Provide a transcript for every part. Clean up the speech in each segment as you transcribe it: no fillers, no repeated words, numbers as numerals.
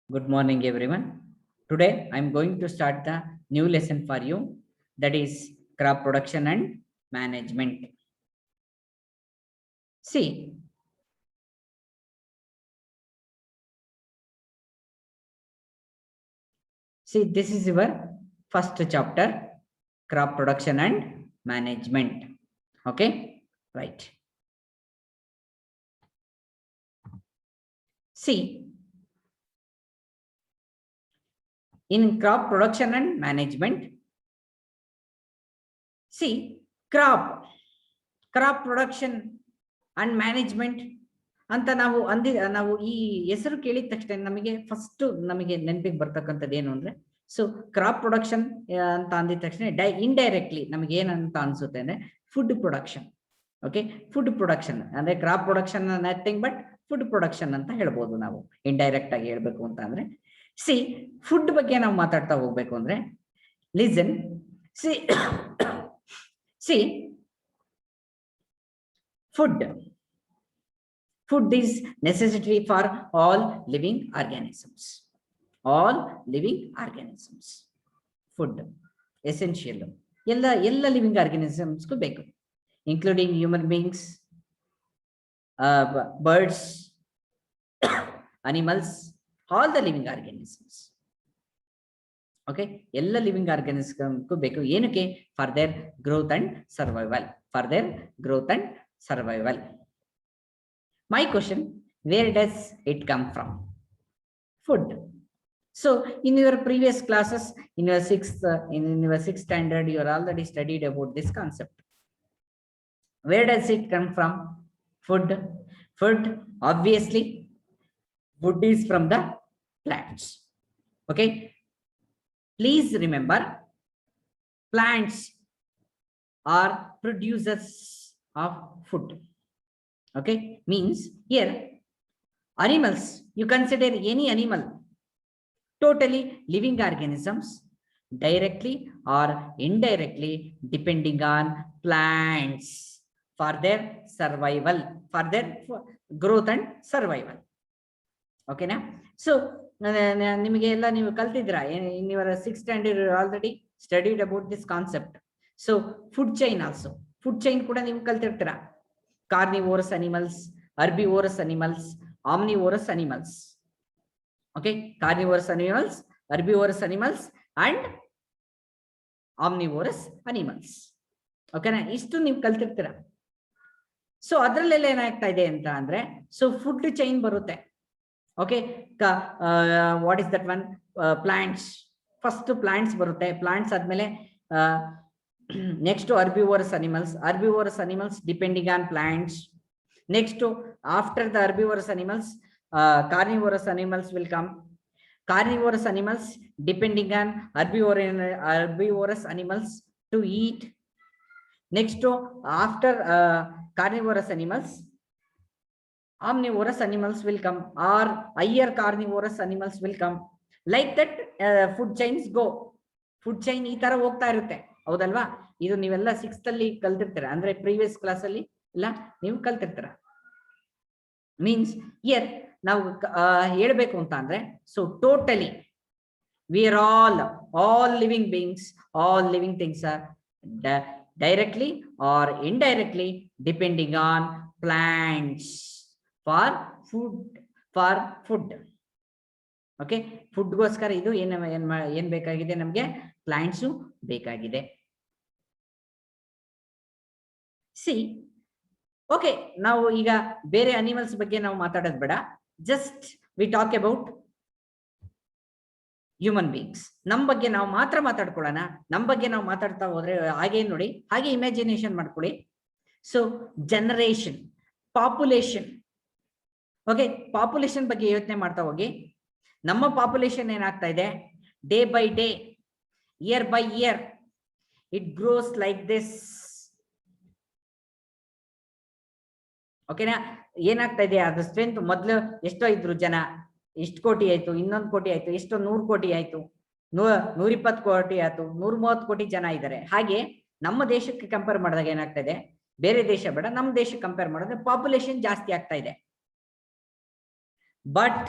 Good morning, everyone. Today, I'm going to start the new lesson for you, that is crop production and management. See, this is your first chapter, crop production and management. Okay, right. See, in crop production and management, see, crop production and management ಅಂತ ನಾವು ಈ ಹೆಸರು ಕೇಳಿದ ತಕ್ಷಣ ನಮಗೆ first ನಮಗೆ ನೆನಪಿಗೆ ಬರ್ತಕ್ಕಂಥದ್ದು ಏನು ಅಂದ್ರೆ, ಸೊ ಕ್ರಾಪ್ ಪ್ರೊಡಕ್ಷನ್ ಅಂತ ಅಂದಿದ ತಕ್ಷಣ ಇಂಡೈರೆಕ್ಟ್ಲಿ ನಮಗೆ ಏನಂತ ಅನ್ಸುತ್ತೆ ಅಂದ್ರೆ food production. Okay, food production ಅಂದ್ರೆ crop production nothing but food production ಅಂತ ಹೇಳ್ಬೋದು ನಾವು ಇಂಡೈರೆಕ್ಟ್ ಆಗಿ ಹೇಳ್ಬೇಕು ಅಂತ ಅಂದ್ರೆ. ಸಿ, ಫುಡ್ ಬಗ್ಗೆ ನಾವು ಮಾತಾಡ್ತಾ ಹೋಗ್ಬೇಕು ಅಂದ್ರೆ, listen, C food is necessary for all living organisms. All living organisms. Food essential. ಎಲ್ಲ living organisms ಗೂ ಬೇಕು, including human beings, birds, animals, all the living organisms. Okay, ಎಲ್ಲ living organisms ಗೂ ಬೇಕು. ಏನಕ್ಕೆ? For their growth and survival. For their growth and survival. My question, where does it come from? Food. So in your previous classes, in your sixth standard, you are already studied about this concept. Where does it come from? Food. Obviously, food is from the plants. Okay, please remember, plants are producers of food. Okay, means here animals, you consider any animal, totally living organisms, directly or indirectly depending on plants for their survival, for their growth and survival. Okay na? So ನಿಮಗೆ ಎಲ್ಲ ನೀವು ಕಲ್ತಿದ್ರಾ? in your sixth standard already studied about this concept. So food chain also, food chain ಕೂಡ ನೀವು ಕಲ್ತಿರ್ತೀರಾ. Carnivorous animals, herbivorous animals, omnivorous animals. Okay, carnivorous animals, herbivorous animals and omnivorous animals. Okay na? ಇಷ್ಟು ನೀವು ಕಲ್ತಿರ್ತೀರಾ. So ಅದರಲ್ಲೆಲ್ಲ ಏನಾಗ್ತಾ ಇದೆ ಅಂತ ಅಂದ್ರೆ, so food chain ಬರುತ್ತೆ. Okay, what is that one? Plants. First plants ಬರುತ್ತೆ. ಪ್ಲಾಂಟ್ಸ್ ಆದ್ಮೇಲೆ next herbivorous animals depending on plants. Next, after the herbivorous animals, carnivorous animals will come. Carnivorous animals depending on herbivorous animals to eat. Next, after carnivorous animals, omnivorous animals will come, or higher carnivorous animals will come. Like that, food chains go. Food chain ಈ ತರ ಹೋಗ್ತಾ ಇರುತ್ತೆ. ಹೌದಲ್ವಾ? ಇದು ನೀವೆಲ್ಲ sixth ಅಲ್ಲಿ ಕಲ್ತಿರ್ತೀರ, ಅಂದ್ರೆ previous class ಅಲ್ಲಿ ಇಲ್ಲ ನೀವು ಕಲ್ತಿರ್ತೀರ. ಮೀನ್ಸ್ ಹಿಯರ್ ನಾವು ಹೇಳ್ಬೇಕು ಅಂತ ಅಂದ್ರೆ, so totally we are all living beings, all living things are directly or indirectly depending on plants for food. Okay, ಫುಡ್ಗೋಸ್ಕರ ಇದು ಏನ್ ಬೇಕಾಗಿದೆ ನಮ್ಗೆ? ಪ್ಲಾಂಟ್ಸು ಬೇಕಾಗಿದೆ. ಸಿ, ಓಕೆ, ನಾವು ಈಗ ಬೇರೆ ಅನಿಮಲ್ಸ್ ಬಗ್ಗೆ ನಾವು ಮಾತಾಡೋದು ಬೇಡ. Just we talk about human beings. ನಮ್ಮ ಬಗ್ಗೆ ನಾವು ಮಾತ್ರ ಮಾತಾಡ್ಕೊಳ್ಳೋಣ. ನಮ್ಮ ಬಗ್ಗೆ ನಾವು ಮಾತಾಡ್ತಾ ಹೋದ್ರೆ ಹಾಗೆ ನೋಡಿ, ಹಾಗೆ ಇಮ್ಯಾಜಿನೇಷನ್ ಮಾಡ್ಕೊಳ್ಳಿ. So generation, population. Okay, population ಬಗ್ಗೆ ಯೋಚನೆ ಮಾಡ್ತಾ ಹೋಗಿ. ನಮ್ಮ ಪಾಪ್ಯುಲೇಷನ್ ಏನಾಗ್ತಾ ಇದೆ? Day by day, year by year, it gross like this. ಓಕೆನಾ? ಏನಾಗ್ತಾ ಇದೆ? ಅದ್ರ ಸ್ಟ್ರೆಂತ್ ಮೊದ್ಲು ಎಷ್ಟೋ ಇದ್ರು ಜನ, ಇಷ್ಟು ಕೋಟಿ ಆಯ್ತು, ಇನ್ನೊಂದು ಕೋಟಿ ಆಯ್ತು, ಎಷ್ಟೋ 100 ಕೋಟಿ ಆಯ್ತು, 120 ಕೋಟಿ ಆಯ್ತು, 130 ಕೋಟಿ ಜನ ಇದ್ದಾರೆ. ಹಾಗೆ ನಮ್ಮ ದೇಶಕ್ಕೆ ಕಂಪೇರ್ ಮಾಡಿದಾಗ ಏನಾಗ್ತಾ ಇದೆ? ಬೇರೆ ದೇಶ ಬೇಡ, ನಮ್ಮ ದೇಶಕ್ಕೆ ಕಂಪೇರ್ ಮಾಡಿದ್ರೆ ಪಾಪ್ಯುಲೇಷನ್ ಜಾಸ್ತಿ ಆಗ್ತಾ ಇದೆ. But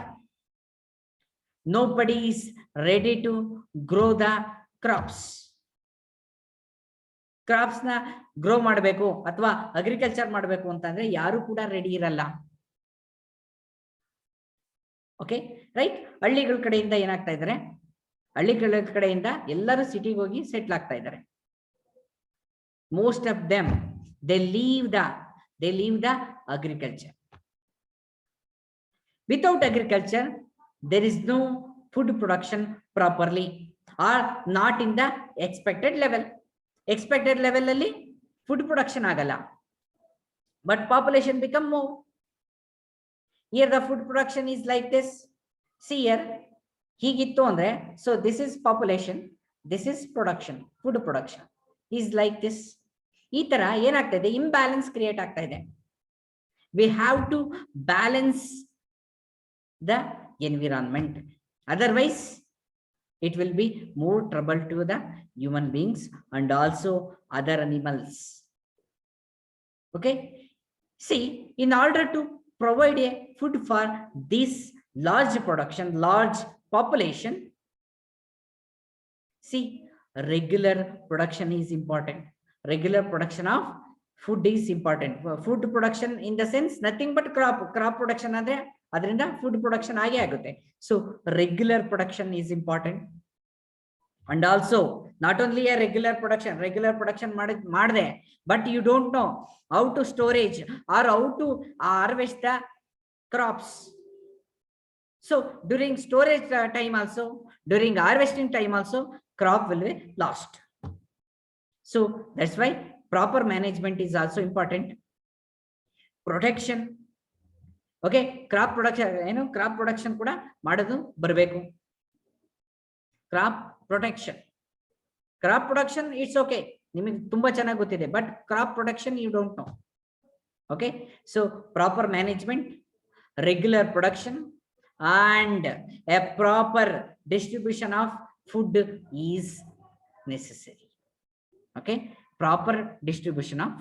nobody is ready to grow the crops. Crops ನ ಗ್ರೋ ಮಾಡಬೇಕು ಅಥವಾ ಅಗ್ರಿಕಲ್ಚರ್ ಮಾಡಬೇಕು ಅಂತಂದ್ರೆ ಯಾರು ಕೂಡ ರೆಡಿ ಇರಲ್ಲ. Okay right. ಹಳ್ಳಿಗಳ ಕಡೆಯಿಂದ ಏನಾಗ್ತಾ ಇದ್ದಾರೆ, ಹಳ್ಳಿಗಳ ಕಡೆಯಿಂದ ಎಲ್ಲರೂ ಸಿಟಿಗೆ ಹೋಗಿ ಸೆಟ್ಲ್ ಆಗ್ತಾ ಇದ್ದಾರೆ. Most of them they leave the agriculture. Without agriculture there is no food production properly or not in the expected level. Expected level ಅಲ್ಲಿ food production ಆಗಲ್ಲ, but population become more. Here the food production is like this. See here, ಹೀಗಿತ್ತು ಅಂದ್ರೆ, so this is population, this is production, food production is like this. ಈ ತರ ಏನಾಗ್ತಾ ಇದೆ, imbalance create ಆಗ್ತಾ ಇದೆ. We have to balance the environment, otherwise it will be more trouble to the human beings and also other animals. Okay, see, in order to provide a food for this large production, large population, see, regular production is important. Regular production of food is important. Food production in the sense nothing but crop production andre adrinda food production age agutte. So regular production is important. And also not only a regular production madde, but you don't know how to storage or how to harvest the crops. So during storage time also, during harvesting time also, crop will be lost. So that's why proper management is also important. Protection. Okay, crop production kuda madodu barbeku. Crop protection, it's okay, ನಿಮಗೆ ತುಂಬಾ ಚೆನ್ನಾಗಿ ಗೊತ್ತಿದೆ, but crop production you don't know. Okay, so proper management, regular production and a proper distribution of food is necessary. Okay, proper distribution of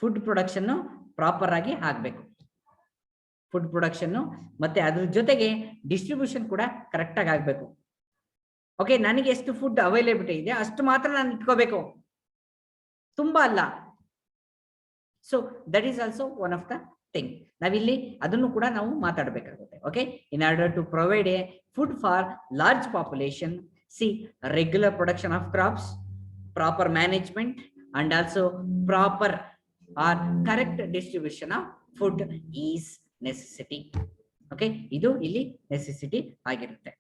food production proper ಆಗಿ ಆಗಬೇಕು. Food production ಮತ್ತೆ ಅದ್ರ ಜೊತೆಗೆ distribution ಕೂಡ ಕರೆಕ್ಟ್ ಆಗಿ ಆಗಬೇಕು. Okay, ನನಗೆ ಎಷ್ಟು ಫುಡ್ ಅವೈಲೇಬಿಲಿಟಿ ಇದೆ ಅಷ್ಟು ಮಾತ್ರ ನಾನು ಇಟ್ಕೋಬೇಕು, ತುಂಬಾ ಅಲ್ಲ. So that is also one of the thing. ನಾವಿಲ್ಲಿ ಅದನ್ನು ಕೂಡ ನಾವು ಮಾತಾಡಬೇಕಾಗುತ್ತೆ. Okay, in order to provide a food for large population, see regular production of crops, proper management and also proper or correct distribution of food is necessity. Okay, idu illi necessity agirutte.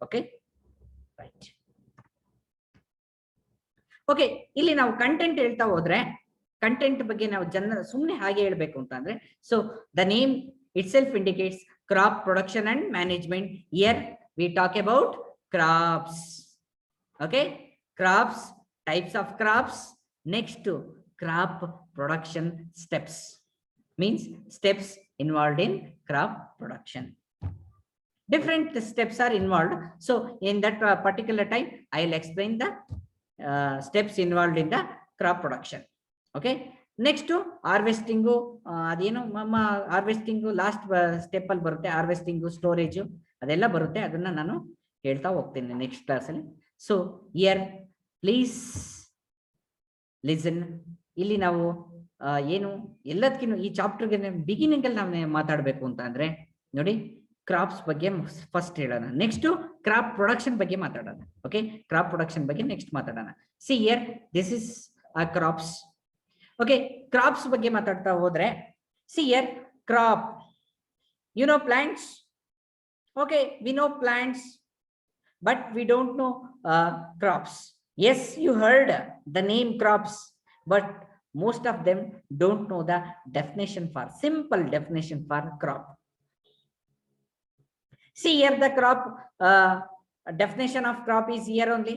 Okay, right. Okay, illi ನಾವು content ಹೇಳ್ತಾ ಹೋದ್ರೆ content ಬಗ್ಗೆ ನಾವು ಸುಮ್ಮನೆ ಹಾಗೆ ಹೇಳ್ಬೇಕು ಅಂತಂದ್ರೆ, so the name itself indicates crop production and management. Here we talk about crops. Okay, crops, types of crops. Next to crop production steps, means steps involved in crop production. Different steps are involved, so in that particular time I will explain the steps involved in the crop production. Okay, next to harvesting, adeno mama harvesting last step ಅಲ್ಲಿ ಬರುತ್ತೆ, harvesting, storage ಅದೆಲ್ಲ ಬರುತ್ತೆ, ಅದನ್ನ ನಾನು ಹೇಳ್ತಾ ಹೋಗ್ತೀನಿ next class ಅಲ್ಲಿ. So here please listen. ಇಲ್ಲಿ ನಾವು ಏನು ಎಲ್ಲದಕ್ಕಿಂತ ಈ ಚಾಪ್ಟರ್ಗೆ ಬಿಗಿನಿಂಗ್ ಅಲ್ಲಿ ನಾವು ಮಾತಾಡಬೇಕು ಅಂತ ಅಂದ್ರೆ ನೋಡಿ, ಕ್ರಾಪ್ಸ್ ಬಗ್ಗೆ ಫಸ್ಟ್ ಹೇಳೋಣ, ನೆಕ್ಸ್ಟ್ ಕ್ರಾಪ್ ಪ್ರೊಡಕ್ಷನ್ ಬಗ್ಗೆ ಮಾತಾಡೋಣ. ಓಕೆ, ಕ್ರಾಪ್ ಪ್ರೊಡಕ್ಷನ್ ಬಗ್ಗೆ ನೆಕ್ಸ್ಟ್ ಮಾತಾಡೋಣ. See here this is crops. Okay, crops ಬಗ್ಗೆ ಮಾತಾಡ್ತಾ ಹೋದ್ರೆ, see here crop, you know plants. Okay, we know plants but we don't know crops. Yes, you heard the name crops, but most of them don't know the definition for simple definition for crop. See here, the crop definition of crop is here only.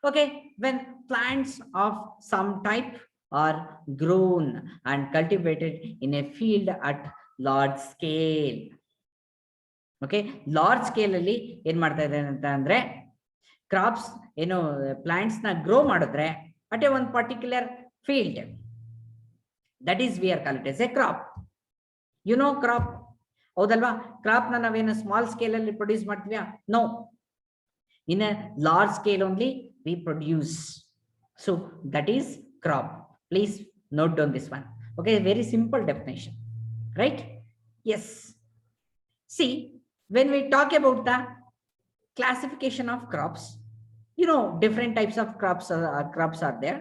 Okay, when plants of some type are grown and cultivated in a field at large scale. Okay, large scale ಅಲ್ಲಿ ಏನ್ ಮಾಡ್ತಾ ಇದೆ ಅಂತ ಅಂದ್ರೆ, crops ಏನು plants ನ grow ಮಾಡಿದ್ರೆ at a ಒಂದು particular field, that is we are call it as a crop. You know crop. ಹೌದಲ್ವಾ? ಕ್ರಾಪ್ ನ ನಾವೇನು ಸ್ಮಾಲ್ ಸ್ಕೇಲ್ ಅಲ್ಲಿ ಪ್ರೊಡ್ಯೂಸ್ ಮಾಡ್ತೀವಿ? No, in a large scale only we produce. So that is crop. Please note down this one. Okay, very simple definition, right? Yes. See, when we talk about the classification of crops, you know, different types of crops are there.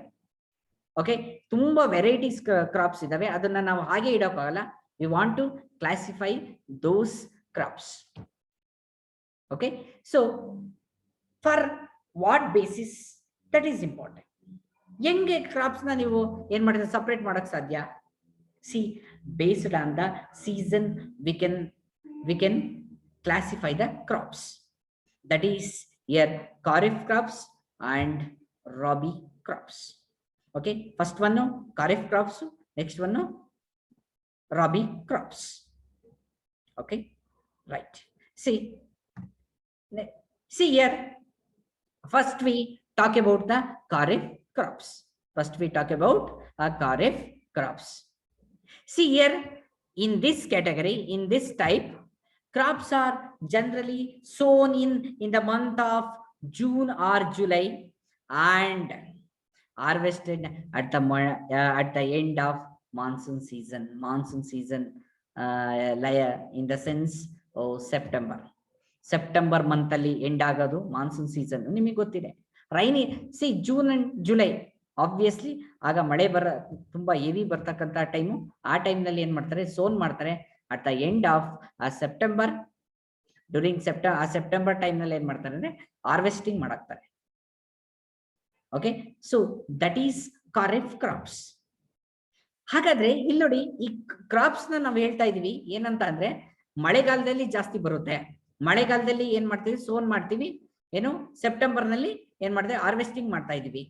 Okay, tumba varieties crops idave, adanna ನಾವು ಹಾಗೆ ಇಡೋಕ್ಕಾಗಲ್ಲ. We want to classify those crops. Okay, so for what basis, that is important. ಹೆಂಗೆ crops ನ ನೀವು ಏನ್ ಮಾಡಿದ್ರೆ separate ಮಾಡಕ್ ಸಾಧ್ಯ? See, based on the season we can classify the crops. That is here kharif crops and rabi crops. Okay, first one kharif crops, next one rabi crops. Okay, right. See here, first we talk about the kharif crops. First we talk about kharif crops. See here, in this category, in this type, crops are generally sown in the month of June or July and harvested at the end of monsoon season. Monsoon season, in the sense of September month ಅಲ್ಲಿ end ಆಗೋದು monsoon season. ನಿಮಗೆ ಗೊತ್ತಿದೆ, rainy C June and July obviously ಆಗ ಮಳೆ ತುಂಬಾ heavy ಬರ್ತಕ್ಕಂಥ time. ಆ time ನಲ್ಲಿ ಏನ್ ಮಾಡ್ತಾರೆ, ಸೋನ್ ಮಾಡ್ತಾರೆ. At the end of September, during September time ನಲ್ಲಿ ಏನ್ ಮಾಡ್ತಾರೆ ಅಂದ್ರೆ ಹಾರ್ವೆಸ್ಟಿಂಗ್ ಮಾಡಾಕ್ತಾರೆ. Okay, so that is kharif crops. ಹಾಗಾದ್ರೆ ಇಲ್ಲಿ ನೋಡಿ, ಈ ಕ್ರಾಪ್ಸ್ ನ ನಾವು ಹೇಳ್ತಾ ಇದೀವಿ ಏನಂತ ಅಂದ್ರೆ ಮಳೆಗಾಲದಲ್ಲಿ ಜಾಸ್ತಿ ಬರುತ್ತೆ. ಮಳೆಗಾಲದಲ್ಲಿ ಏನ್ ಮಾಡ್ತೀವಿ, ಸೋನ್ ಮಾಡ್ತೀವಿ. ಏನು, ಸೆಪ್ಟೆಂಬರ್ ನಲ್ಲಿ ಏನ್ ಮಾಡ್ತೀವಿ, ಹಾರ್ವೆಸ್ಟಿಂಗ್ ಮಾಡ್ತಾ ಇದೀವಿ.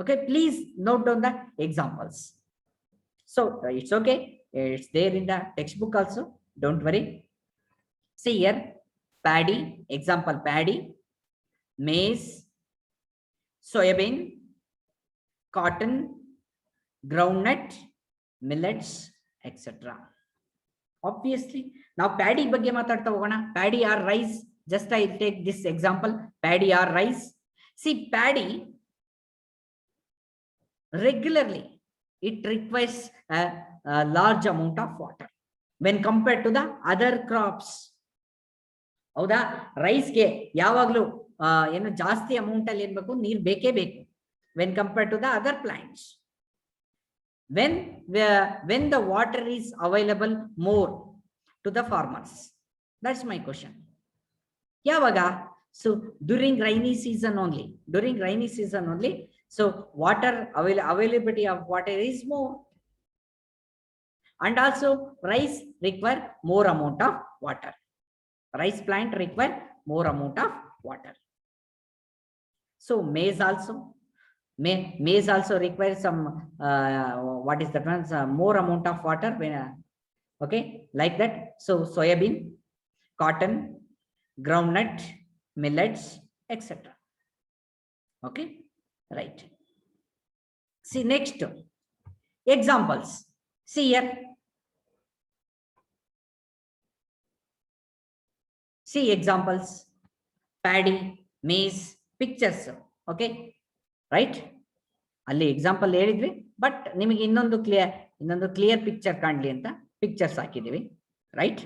Okay, please note down the examples. So it's okay, it's there in the textbook also, don't worry. See here, paddy, example paddy, maize, soybean, cotton, groundnut, millets, etc. Obviously, now paddy ಬಗ್ಗೆ ಮಾತಾಡ್ತಾ ಹೋಗೋಣ. Paddy or rice, just I take this example, paddy or rice. See, paddy regularly it requires a large amount of water when compared to the other crops. ಹೌದಾ? ರೈಸ್ಗೆ ಯಾವಾಗ್ಲೂ ಏನು ಜಾಸ್ತಿ amount ಅಲ್ಲಿ ಏನ್ ಬೇಕು, ನೀರ್ ಬೇಕೇ ಬೇಕು when compared to the other plants. When the water is available more to the farmers, that's my question. ಯಾವಾಗ? So during rainy season only, so water availability of water is more, and also rice require more amount of water. Rice plant require more amount of water. So maize also requires some what is that one, more amount of water when okay, like that. So soybean, cotton, groundnut, millets, etc. Okay, right. See next examples. See here, see examples, paddy, maize, pictures. Okay, right, ಅಲ್ಲಿ example ಹೇಳಿದ್ವಿ, but ನಿಮಗೆ ಇನ್ನೊಂದು clear picture ಕಾಣ್ಲಿ ಅಂತ pictures ಹಾಕಿದೀವಿ, right?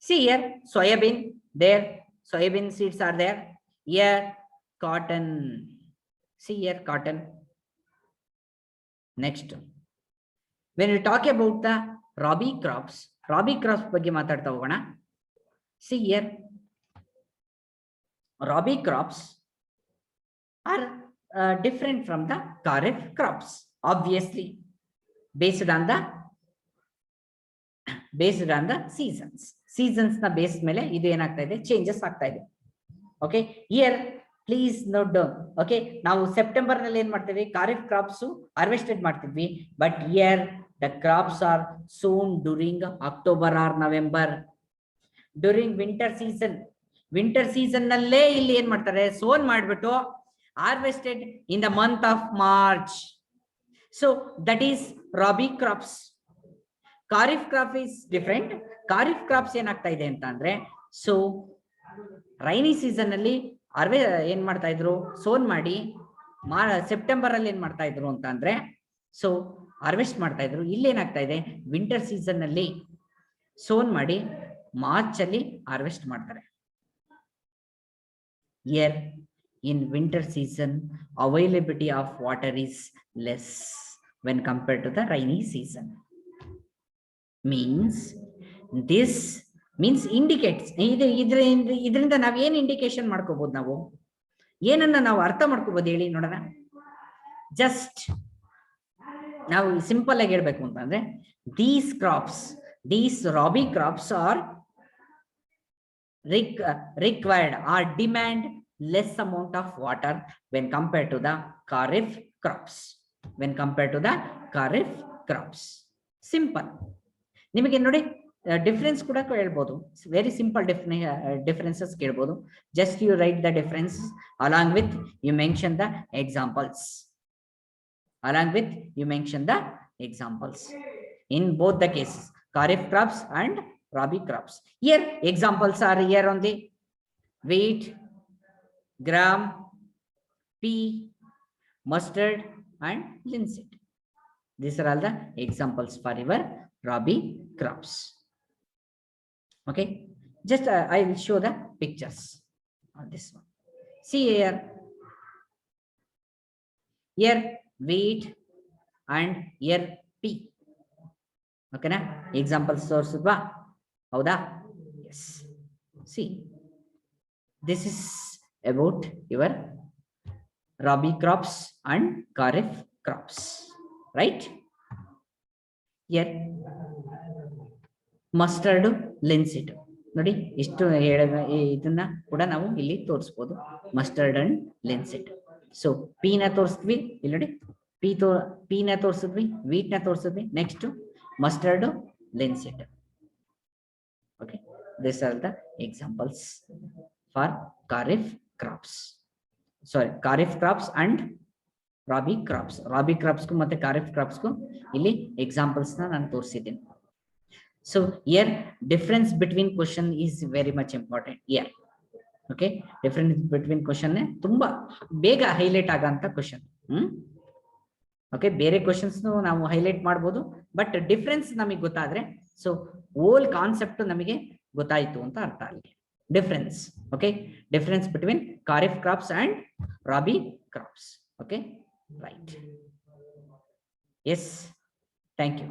See here, soybean, there soybean seeds are there. Here cotton, see here cotton. Next, when we talk about the rabi crops ಬಗ್ಗೆ ಮಾತಾಡ್ತಾ ಹೋಗೋಣ. See here, rabi crops are different from the kharif crops, obviously based on the seasons na base mele idu enagta ide, changes aagta ide. Okay, here please note down. Okay, ನಾವು September ನಲ್ಲಿ ಏನ್ ಮಾಡ್ತೀವಿ, kharif crops harvested ಮಾಡ್ತಿದ್ವಿ, but here the crops are sown during October or November. During winter season ನಲ್ಲೇ ಇಲ್ಲಿ ಏನ್ ಮಾಡ್ತಾರೆ, ಸೋನ್ ಮಾಡ್ಬಿಟ್ಟು harvested in the month of March. So that is rabi crops. Kharif crop is different. Kharif crops ಏನಾಗ್ತಾ ಇದೆ ಅಂತ ಅಂದ್ರೆ, ಸೊ ರೈನಿ ಸೀಸನ್ ಅಲ್ಲಿ ಏನ್ ಮಾಡ್ತಾ ಇದ್ರು, ಸೋನ್ ಮಾಡಿ ಸೆಪ್ಟೆಂಬರ್ ಅಲ್ಲಿ ಏನ್ ಮಾಡ್ತಾ ಇದ್ರು ಅಂತ ಅಂದ್ರೆ, ಸೊ ಹಾರ್ವೆಸ್ಟ್ ಮಾಡ್ತಾ ಇದ್ರು. ಇಲ್ಲಿ ಏನಾಗ್ತಾ ಇದೆ, ವಿಂಟರ್ ಸೀಸನ್ ಅಲ್ಲಿ ಸೋನ್ ಮಾಡಿ ಮಾರ್ಚ್ ಅಲ್ಲಿ ಹಾರ್ವೆಸ್ಟ್ ಮಾಡ್ತಾರೆ. Year in winter season availability of water is less when compared to the rainy season. Means this means indicates ಇದರಿಂದ ನಾವು ಏನು ಇಂಡಿಕೇಶನ್ ಮಾಡ್ಕೋಬಹುದು, ನಾವು ಏನನ್ನ ನಾವು ಅರ್ಥ ಮಾಡ್ಕೋಬಹುದು ಹೇಳಿ ನೋಡೋಣ. ಜಸ್ಟ್ ನಾವು ಸಿಂಪಲ್ ಆಗಿ ಹೇಳ್ಬೇಕು ಅಂತಂದ್ರೆ, these crops, these rabi crops are required or demand less amount of water when compared to the kharif crops. When compared to the kharif crops. Simple. ನಿಮಗೆ ನೋಡಿ ಡಿಫರೆನ್ಸ್ ಕೂಡ ಕೇಳಬಹುದು. ವೆರಿ ಸಿಂಪಲ್ ಡಿಫರೆನ್ಸಸ್ ಕೇಳಬಹುದು. Just you write the difference along with you mention the examples. Along with you mention the examples in both the cases, kharif crops and rabi crops. Here examples are here on the wheat, gram, pea, mustard and linseed. These are all the examples for your rabi crops. Okay, just I will show the pictures on this one. See here, here wheat and here pea. Okay na, examples ತೋರಿಸಿದ್ವಾ? ಹೌದಾ? Yes. See, this is about your rabi crops and kharif crops, right? Here mustard, linseed. ನೋಡಿ ಇಷ್ಟು ಇದನ್ನ ಕೂಡ ನಾವು ಇಲ್ಲಿ ತೋರಿಸಬಹುದು, mustard and linseed. So ಪೀನ ತೋರಿಸಿದ್ವಿ ಇಲ್ಲಿ ನೋಡಿ, ಪೀನ ತೋರಿಸಿದ್ವಿ, ವೀಟ್ ನ ತೋರಿಸಿದ್ವಿ, next mustard, linseed. Okay, these are the examples for kharif crops. Sorry, kharif crops and rabi crops. Rabi crops ku matte kharif crops ku illi examples na nanu torsidini. So here difference between question is very much important here. Okay, difference between question ne tumba bega highlight aganta question. Okay, ಬೇರೆ questions ನಾವು highlight ಮಾಡಬಹುದು, but difference ನಮಗೆ ಗೊತ್ತಾದ್ರೆ so whole concept ನಮಗೆ ಗೊತ್ತಾಯ್ತು ಅಂತ ಅರ್ಥ. ಅಲ್ಲಿ difference. Okay, difference between kharif crops and rabi crops. Okay, right. Yes, thank you.